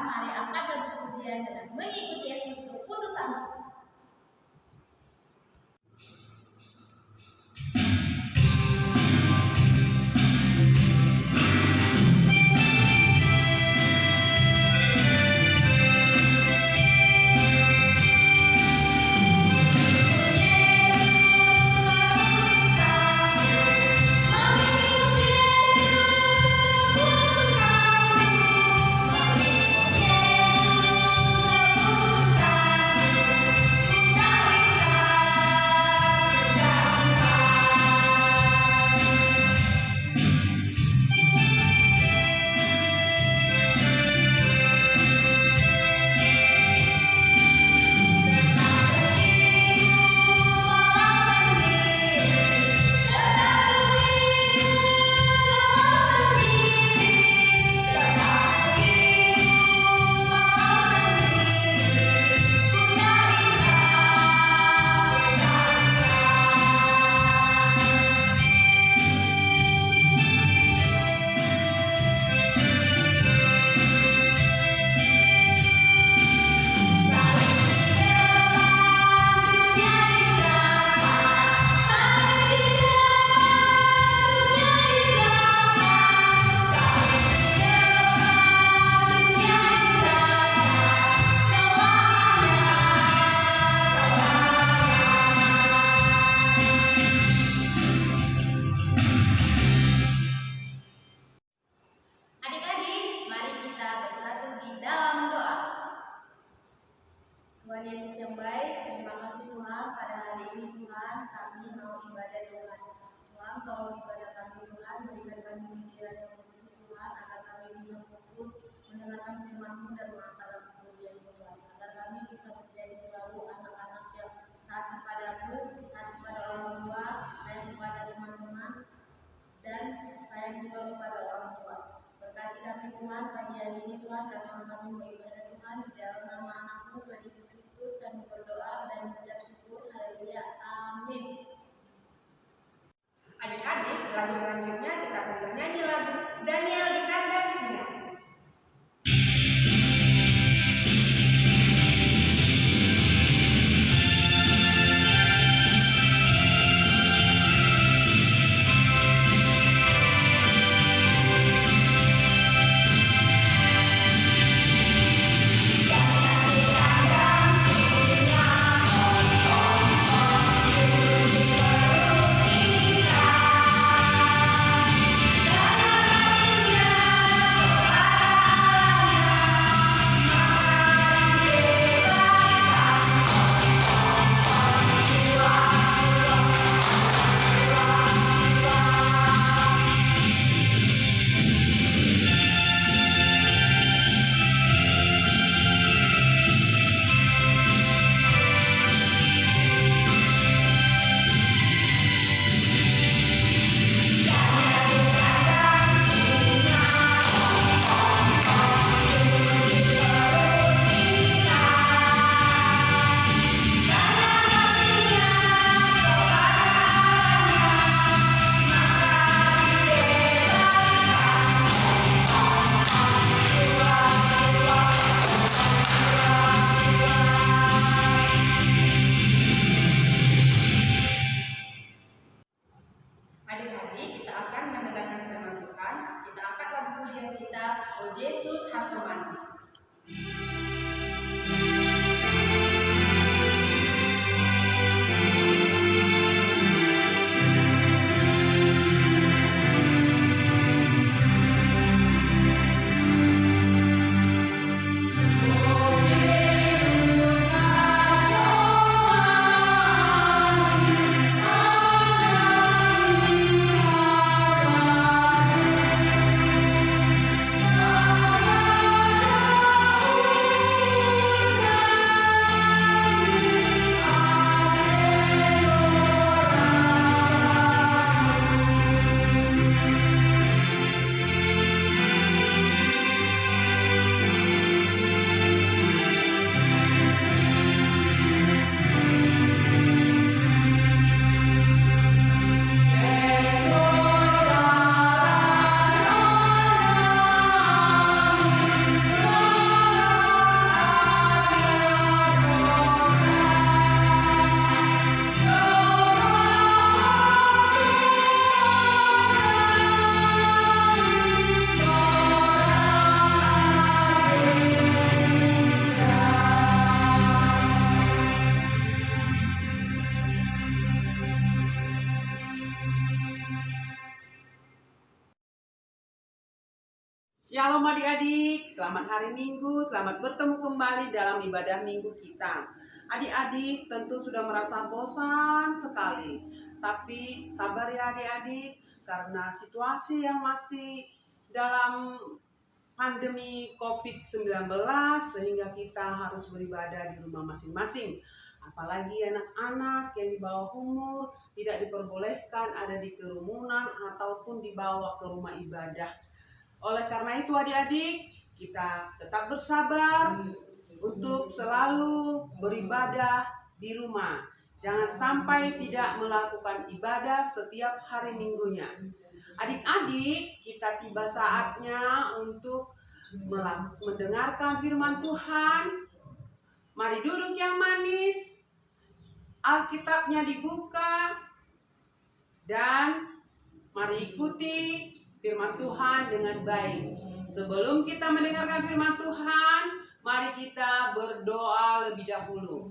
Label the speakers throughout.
Speaker 1: mari angkat dan pujian dengan mengikuti Yesus keputusan. Tuhan Yesus yang baik, terima kasih Tuhan pada hari ini Tuhan kami mau ibadah Tuhan. Tuhan tolong ibadah kami Tuhan, berikan kami pikiran yang bersih Tuhan, agar kami bisa fokus mendengarkan firman-Mu dan mengangkat pujian Tuhan, agar kami bisa menjadi selalu anak-anak yang taat kepadamu, taat kepada orang tua, sayang kepada teman-teman, dan sayang juga kepada orang tua. Berkati kami Tuhan pagi hari ini Tuhan, karena kami mau ibadah Tuhan di dalam nama anak-Mu Tuhan Yesus Kristus, kami berdoa dan mengucap syukur. Haleluya, amin.
Speaker 2: Adik-adik, lagu selanjutnya kita akan bernyanyi lagu Daniel di Kandang Singa. Adik-adik, kita akan mendengarkan firman Tuhan. Kita angkat lagu pujian kita, O Yesus Hasromani.
Speaker 3: Oh Shalom adik-adik, selamat hari Minggu, selamat bertemu kembali dalam ibadah Minggu kita. Adik-adik tentu sudah merasa bosan sekali, tapi sabar ya adik-adik, karena situasi yang masih dalam pandemi COVID-19 sehingga kita harus beribadah di rumah masing-masing. Apalagi anak-anak yang di bawah umur tidak diperbolehkan ada di kerumunan ataupun dibawa ke rumah ibadah. Oleh karena itu adik-adik, kita tetap bersabar untuk selalu beribadah di rumah. Jangan sampai tidak melakukan ibadah setiap hari minggunya. Adik-adik, kita tiba saatnya untuk mendengarkan firman Tuhan. Mari duduk yang manis, Alkitabnya dibuka, dan mari ikuti firman Tuhan dengan baik. Sebelum kita mendengarkan firman Tuhan, mari kita berdoa lebih dahulu.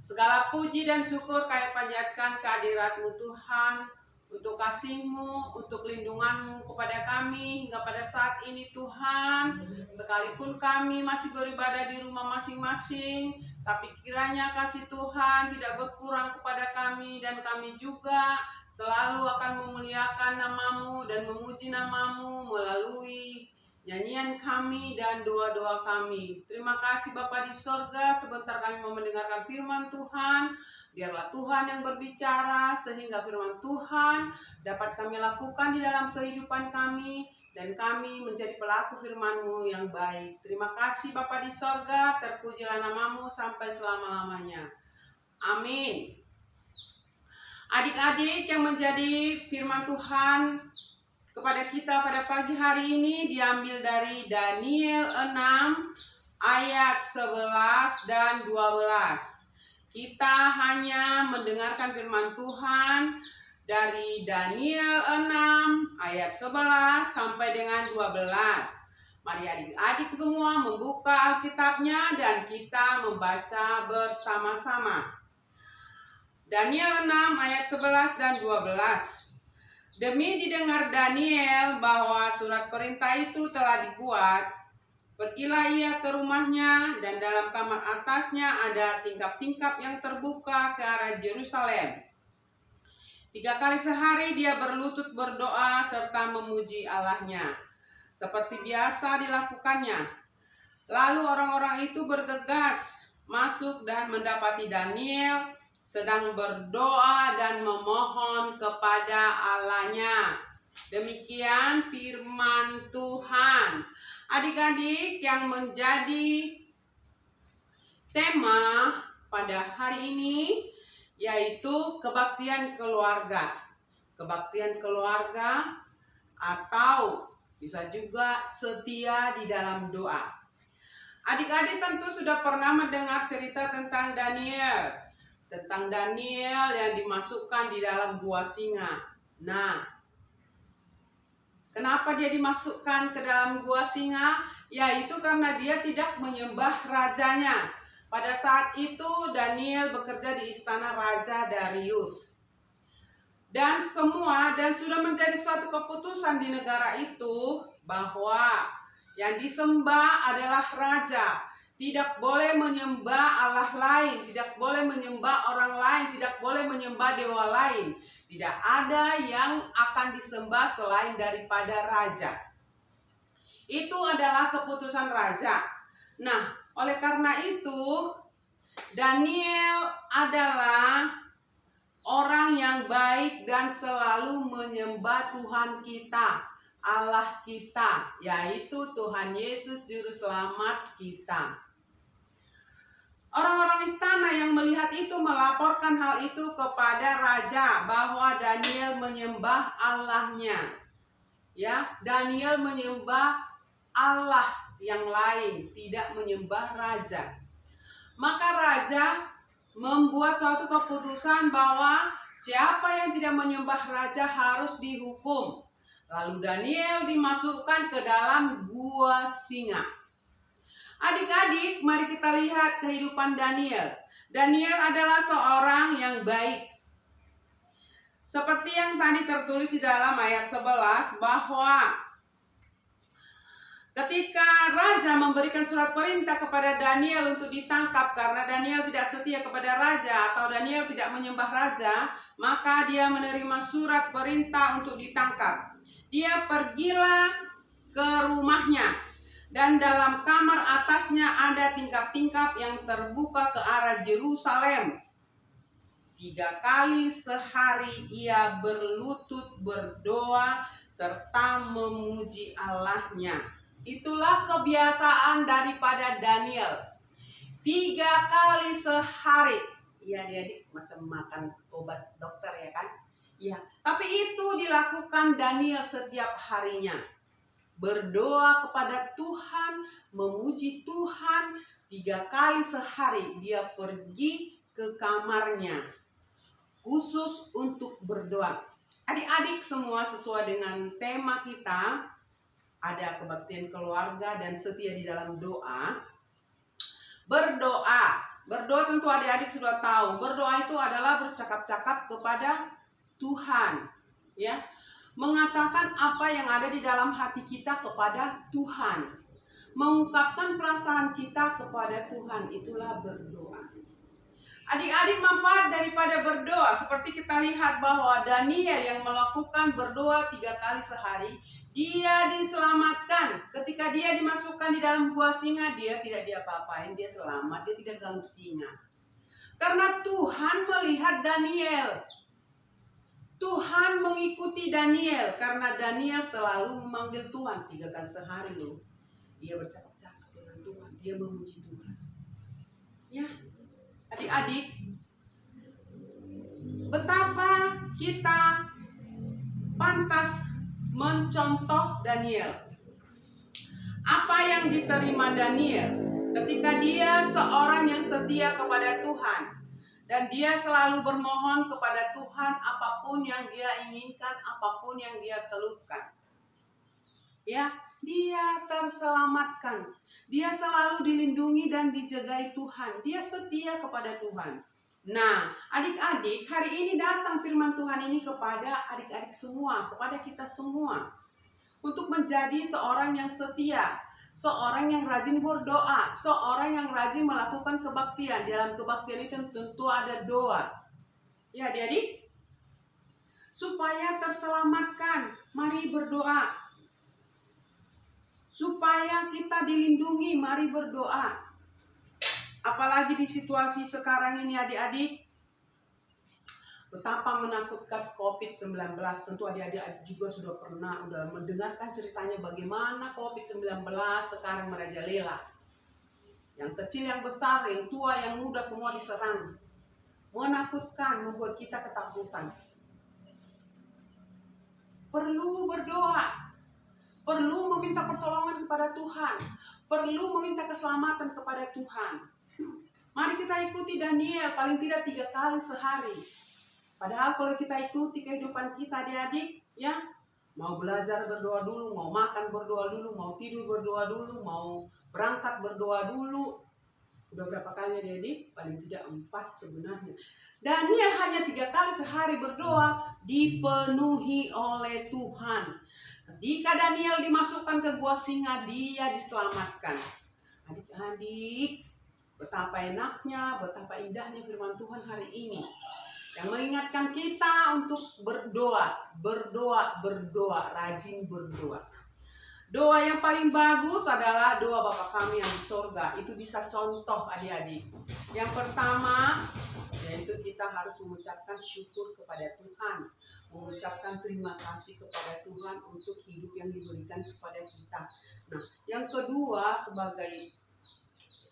Speaker 3: Segala puji dan syukur kami panjatkan kehadirat-Mu Tuhan, untuk kasih-Mu, untuk lindungan-Mu kepada kami hingga pada saat ini Tuhan. Sekalipun kami masih beribadah di rumah masing-masing, tapi kiranya kasih Tuhan tidak berkurang kepada kami, dan kami juga selalu akan memuliakan nama-Mu dan memuji nama-Mu melalui nyanyian kami dan doa-doa kami. Terima kasih Bapa di sorga, sebentar kami mau mendengarkan firman Tuhan. Biarlah Tuhan yang berbicara sehingga firman Tuhan dapat kami lakukan di dalam kehidupan kami, dan kami menjadi pelaku firman-Mu yang baik. Terima kasih Bapa di sorga, terpujilah nama-Mu sampai selama-lamanya. Amin. Adik-adik, yang menjadi firman Tuhan kepada kita pada pagi hari ini diambil dari Daniel 6 ayat 11 dan 12. Kita hanya mendengarkan firman Tuhan dari Daniel 6 ayat 11 sampai dengan 12. Mari adik-adik semua membuka Alkitabnya dan kita membaca bersama-sama. Daniel 6 ayat 11 dan 12. Demi didengar Daniel bahwa surat perintah itu telah dibuat, pergilah ia ke rumahnya, dan dalam kamar atasnya ada tingkap-tingkap yang terbuka ke arah Yerusalem. 3 kali sehari dia berlutut berdoa serta memuji Allahnya, seperti biasa dilakukannya. Lalu orang-orang itu bergegas masuk dan mendapati Daniel sedang berdoa dan memohon kepada Allahnya. Demikian firman Tuhan. Adik-adik, yang menjadi tema pada hari ini yaitu kebaktian keluarga. Kebaktian keluarga atau bisa juga setia di dalam doa. Adik-adik tentu sudah pernah mendengar cerita tentang Daniel. Tentang Daniel yang dimasukkan di dalam gua singa. Nah, kenapa dia dimasukkan ke dalam gua singa? Yaitu karena dia tidak menyembah rajanya. Pada saat itu Daniel bekerja di istana Raja Darius. Dan sudah menjadi suatu keputusan di negara itu bahwa yang disembah adalah raja. Tidak boleh menyembah Allah lain, tidak boleh menyembah orang lain, tidak boleh menyembah dewa lain. Tidak ada yang akan disembah selain daripada raja. Itu adalah keputusan raja. Nah, oleh karena itu, Daniel adalah orang yang baik dan selalu menyembah Tuhan kita, Allah kita, yaitu Tuhan Yesus Juru Selamat kita. Orang-orang istana yang melihat itu melaporkan hal itu kepada raja bahwa Daniel menyembah Allahnya. Ya, Daniel menyembah Allah yang lain, tidak menyembah raja. Maka raja membuat suatu keputusan bahwa siapa yang tidak menyembah raja harus dihukum. Lalu Daniel dimasukkan ke dalam gua singa. Adik-adik, mari kita lihat kehidupan Daniel. Daniel adalah seorang yang baik. Seperti yang tadi tertulis di dalam ayat 11 bahwa Ketika raja memberikan surat perintah kepada Daniel untuk ditangkap karena Daniel tidak setia kepada raja atau Daniel tidak menyembah raja, maka dia menerima surat perintah untuk ditangkap. Dia pergilah ke rumahnya, dan dalam kamar atasnya ada tingkap-tingkap yang terbuka ke arah Yerusalem. 3 kali sehari ia berlutut berdoa serta memuji Allahnya. Itulah kebiasaan daripada Daniel. 3 kali sehari. Ya, dia macam makan obat dokter ya kan? Ya, tapi itu dilakukan Daniel setiap harinya. Berdoa kepada Tuhan, memuji Tuhan 3 kali sehari. Dia pergi ke kamarnya khusus untuk berdoa. Adik-adik semua sesuai dengan tema kita, ada kebaktian keluarga dan setia di dalam doa. Berdoa tentu adik-adik sudah tahu. Berdoa itu adalah bercakap-cakap kepada Tuhan, ya. Mengatakan apa yang ada di dalam hati kita kepada Tuhan. Mengungkapkan perasaan kita kepada Tuhan, itulah berdoa. Adik-adik, manfaat daripada berdoa, seperti kita lihat bahwa Daniel yang melakukan berdoa 3 kali sehari, dia diselamatkan. Ketika dia dimasukkan di dalam gua singa, dia tidak diapa-apain, dia selamat, dia tidak ganggu singa. Karena Tuhan melihat Daniel. Tuhan mengikuti Daniel karena Daniel selalu memanggil Tuhan 3 kali sehari loh. Dia bercakap-cakap dengan Tuhan, dia memuji Tuhan. Ya, adik-adik, betapa kita pantas mencontoh Daniel. Apa yang diterima Daniel ketika dia seorang yang setia kepada Tuhan dan dia selalu bermohon kepada Tuhan apapun yang dia inginkan, apapun yang dia keluhkan. Ya, dia terselamatkan. Dia selalu dilindungi dan dijagai Tuhan. Dia setia kepada Tuhan. Nah, adik-adik, hari ini datang firman Tuhan ini kepada adik-adik semua, kepada kita semua. Untuk menjadi seorang yang setia, seorang yang rajin berdoa, seorang yang rajin melakukan kebaktian. Dalam kebaktian itu tentu ada doa. Ya, adik-adik, supaya terselamatkan, mari berdoa. Supaya kita dilindungi, mari berdoa. Apalagi di situasi sekarang ini adik-adik, betapa menakutkan COVID-19. Tentu adik-adik juga sudah mendengarkan ceritanya bagaimana COVID-19 sekarang merajalela. Yang kecil, yang besar, yang tua, yang muda, semua diserang. Menakutkan, membuat kita ketakutan. Perlu berdoa, perlu meminta pertolongan kepada Tuhan, perlu meminta keselamatan kepada Tuhan. Mari kita ikuti Daniel paling tidak 3 kali sehari. Padahal kalau kita ikuti kehidupan kita adik-adik, ya, mau belajar berdoa dulu, mau makan berdoa dulu, mau tidur berdoa dulu, mau berangkat berdoa dulu. Udah berapa kali adik-adik? Paling tidak 4 sebenarnya. Daniel hanya 3 kali sehari berdoa, dipenuhi oleh Tuhan. Ketika Daniel dimasukkan ke gua singa, dia diselamatkan. Adik-adik, betapa enaknya, betapa indahnya firman Tuhan hari ini. Yang mengingatkan kita untuk berdoa, rajin berdoa. Doa yang paling bagus adalah doa Bapa kami yang di sorga. Itu bisa contoh adik-adik. Yang pertama, yaitu kita harus mengucapkan syukur kepada Tuhan. Mengucapkan terima kasih kepada Tuhan untuk hidup yang diberikan kepada kita. Nah, yang kedua sebagai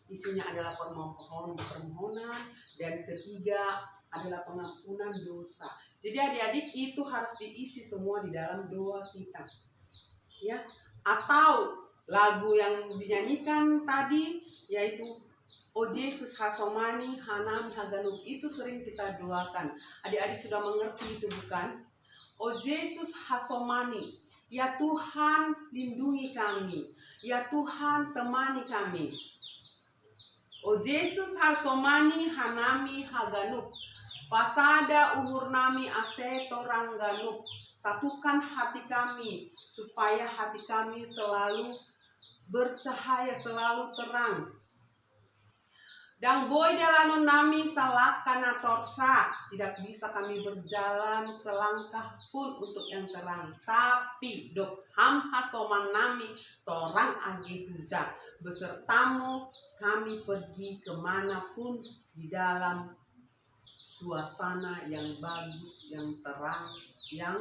Speaker 3: isinya adalah permohonan, dan ketiga adalah pengampunan dosa. Jadi adik-adik itu harus diisi semua di dalam doa kita. Ya, atau lagu yang dinyanyikan tadi yaitu O Yesus Hasomani Hanami Haganuk, itu sering kita doakan. Adik-adik sudah mengerti itu bukan? O Yesus Hasomani, ya Tuhan lindungi kami, ya Tuhan temani kami. O Yesus Hasomani Hanami Haganuk, pasada umur nami aseto rangganuk. Satukan hati kami supaya hati kami selalu bercahaya selalu terang. Dan boy dalanon nami salakana torsa, tidak bisa kami berjalan selangkah pun untuk yang terang. Tapi dok ham hasoman nami torang agi huja, besertamu kami pergi kemanapun di dalam suasana yang bagus, yang terang, yang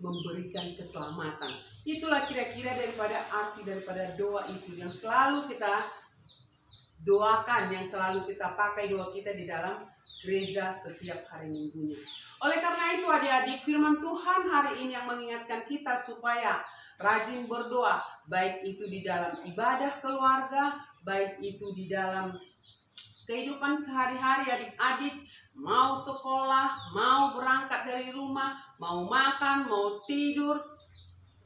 Speaker 3: memberikan keselamatan. Itulah kira-kira daripada doa itu yang selalu kita doakan, yang selalu kita pakai doa kita di dalam gereja setiap hari minggunya. Oleh karena itu adik-adik, firman Tuhan hari ini yang mengingatkan kita supaya rajin berdoa, baik itu di dalam ibadah keluarga, baik itu di dalam kehidupan sehari-hari adik-adik, mau sekolah, mau berangkat dari rumah, mau makan, mau tidur,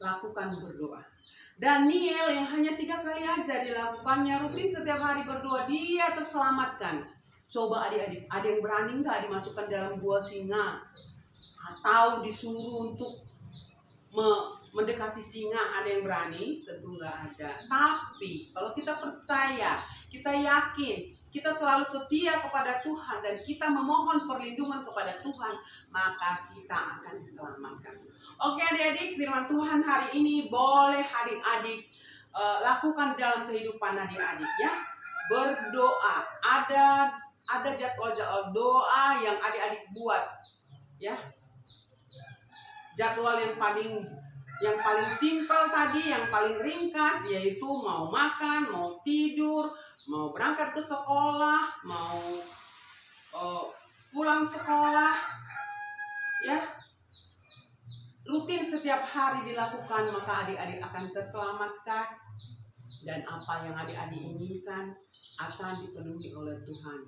Speaker 3: lakukan berdoa. Daniel yang hanya 3 kali aja dilakukannya rutin setiap hari berdoa, dia terselamatkan. Coba adik-adik, ada yang berani nggak dimasukkan dalam gua singa? Atau disuruh untuk mendekati singa, ada yang berani? Tentu nggak ada. Tapi kalau kita percaya, kita yakin, kita selalu setia kepada Tuhan dan kita memohon perlindungan kepada Tuhan, maka kita akan diselamatkan. Oke adik-adik, firman Tuhan hari ini boleh adik-adik lakukan dalam kehidupan adik-adik ya. Berdoa, ada jadwal-jadwal doa yang adik-adik buat ya. Jadwal yang paling simpel tadi, yang paling ringkas, yaitu mau makan, mau tidur, mau berangkat ke sekolah, mau pulang sekolah ya. Rutin setiap hari dilakukan, maka adik-adik akan terselamatkan dan apa yang adik-adik inginkan akan dipenuhi oleh Tuhan.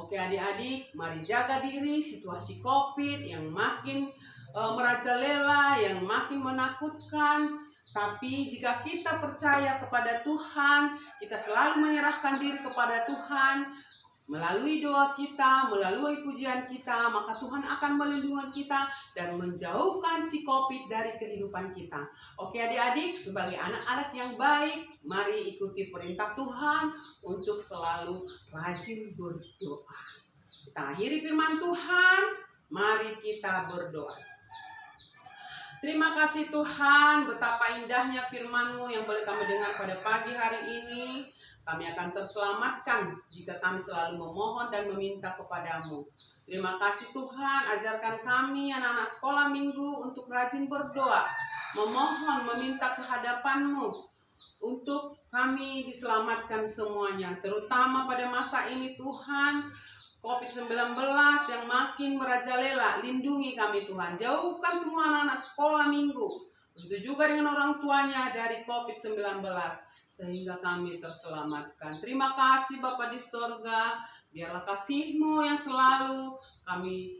Speaker 3: Oke adik-adik, mari jaga diri. Situasi COVID yang makin merajalela, yang makin menakutkan. Tapi jika kita percaya kepada Tuhan, kita selalu menyerahkan diri kepada Tuhan, melalui doa kita, melalui pujian kita, maka Tuhan akan melindungi kita dan menjauhkan si COVID dari kehidupan kita. Oke adik-adik, sebagai anak-anak yang baik, mari ikuti perintah Tuhan untuk selalu rajin berdoa. Kita akhiri firman Tuhan, mari kita berdoa. Terima kasih Tuhan, betapa indahnya firman-Mu yang boleh kami dengar pada pagi hari ini. Kami akan terselamatkan jika kami selalu memohon dan meminta kepadamu. Terima kasih Tuhan, ajarkan kami anak-anak sekolah minggu untuk rajin berdoa, memohon, meminta kehadapan-Mu untuk kami diselamatkan semuanya. Terutama pada masa ini Tuhan, COVID-19 yang makin merajalela, lindungi kami Tuhan. Jauhkan semua anak-anak sekolah minggu, begitu juga dengan orang tuanya dari COVID-19. Sehingga kami terselamatkan. Terima kasih Bapa di sorga, biarlah kasih-Mu yang selalu kami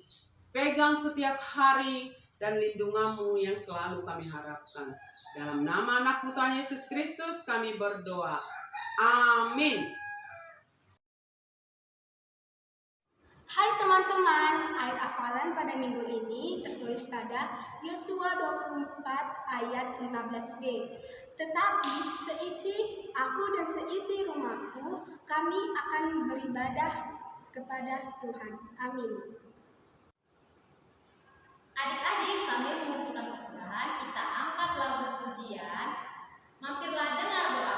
Speaker 3: pegang setiap hari dan lindungan-Mu yang selalu kami harapkan. Dalam nama anak-Mu Tuhan Yesus Kristus kami berdoa. Amin.
Speaker 4: Hai teman-teman, ayat hafalan pada minggu ini tertulis pada Yosua 24 ayat 15b. Tetapi seisi aku dan seisi rumahku, kami akan beribadah kepada Tuhan. Amin.
Speaker 1: Adik-adik, sambil mengumpulkan persembahan, kita angkat lagu pujian. Mampirlah dengar doa.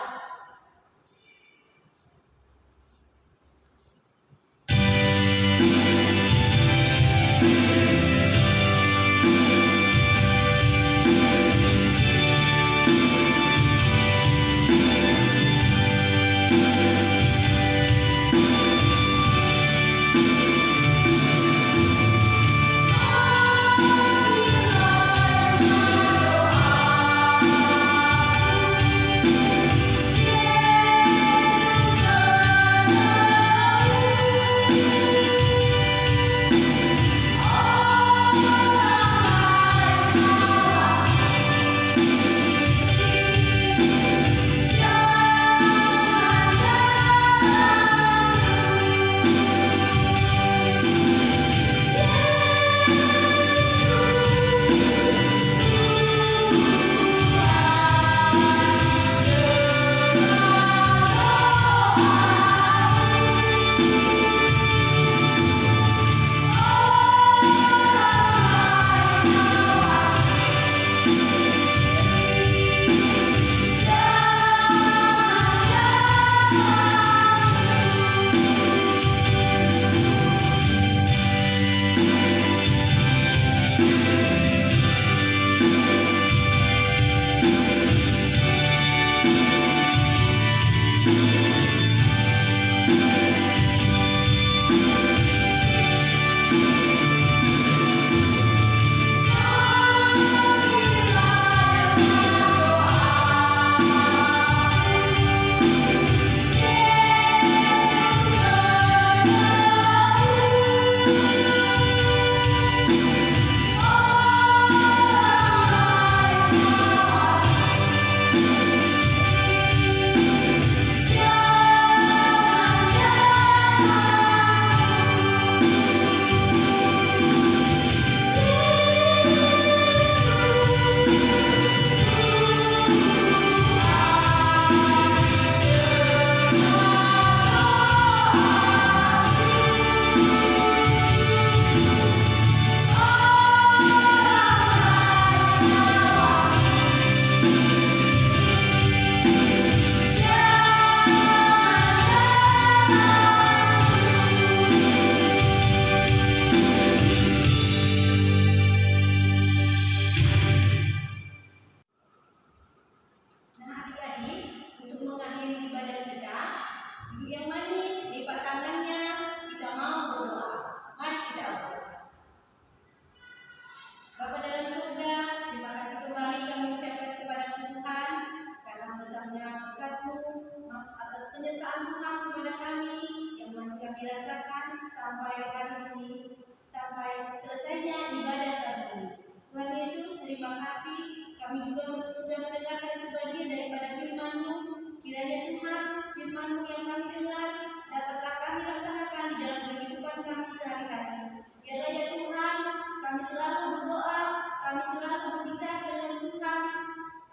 Speaker 2: dirasakan sampai hari ini, sampai selesainya ibadah kami ini. Tuhan Yesus, terima kasih. Kami juga sudah mendengarkan sebagian daripada firman-Mu. Kiranya Tuhan, firman-Mu yang kami dengar dapatlah kami laksanakan di dalam kehidupan kami sehari-hari. Biarlah ya Tuhan, kami selalu berdoa, kami selalu berbicara dengan Tuhan.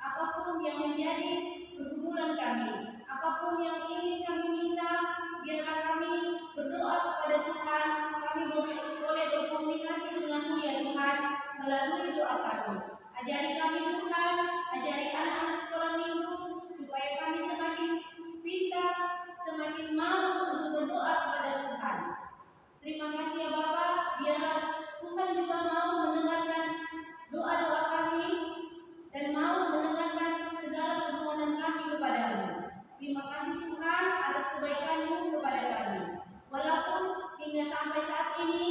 Speaker 2: Apapun yang menjadi pergumulan kami, apapun yang ingin kami minta, biarlah kami berdoa kepada Tuhan. Kami boleh berkomunikasi dengan-Mu ya Tuhan melalui doa kami. Ajari kami Tuhan, ajari anak-anak sekolah minggu supaya kami semakin pintar, semakin mau untuk berdoa kepada Tuhan. Terima kasih ya Bapa, biarlah Tuhan juga mau mendengarkan doa-doa kami dan mau mendengarkan segala permohonan kami kepadamu. Terima kasih Tuhan atas kebaikan-Mu kepada kami. Walaupun hingga sampai saat ini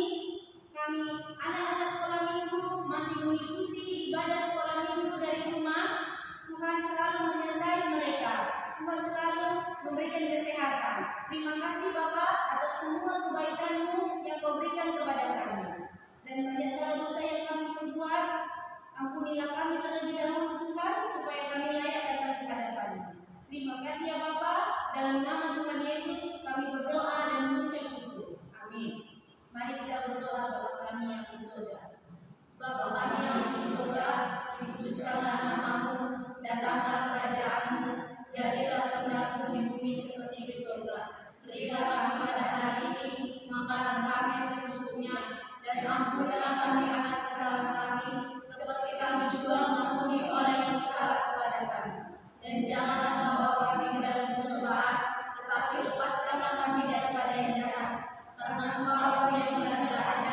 Speaker 2: kami anak-anak sekolah minggu masih mengikuti ibadah sekolah minggu dari rumah, Tuhan selalu menyertai mereka. Tuhan selalu memberikan kesehatan. Terima kasih Bapa atas semua kebaikan-Mu yang Kau berikan kepada kami. Dan banyak salah dosa yang kami perbuat, ampunilah kami terlebih dahulu Tuhan, supaya kami layak datang ke hadapan-Mu. Terima kasih ya Bapa, dalam nama Tuhan Yesus kami berdoa dan mengucap syukur. Amin. Mari kita berdoa Bapa kami yang di surga.
Speaker 1: Bapa kami yang di surga, dikuduskanlah nama-Mu, datanglah kerajaan-Mu, jadilah kehendak-Mu di bumi seperti di surga. Berilah kami pada hari ini makanan kami secukupnya, dan ampunilah kami atas kesalahan kami, seperti kami juga mengampuni orang yang salah kepada kami. Dan janganlah membawa kami ke dalam pencobaan, tetapi lepaskanlah kami daripada yang jahat. Karena Engkau yang kerajaan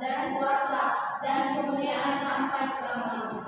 Speaker 1: dan kuasa dan kemuliaan sampai selama-lamanya.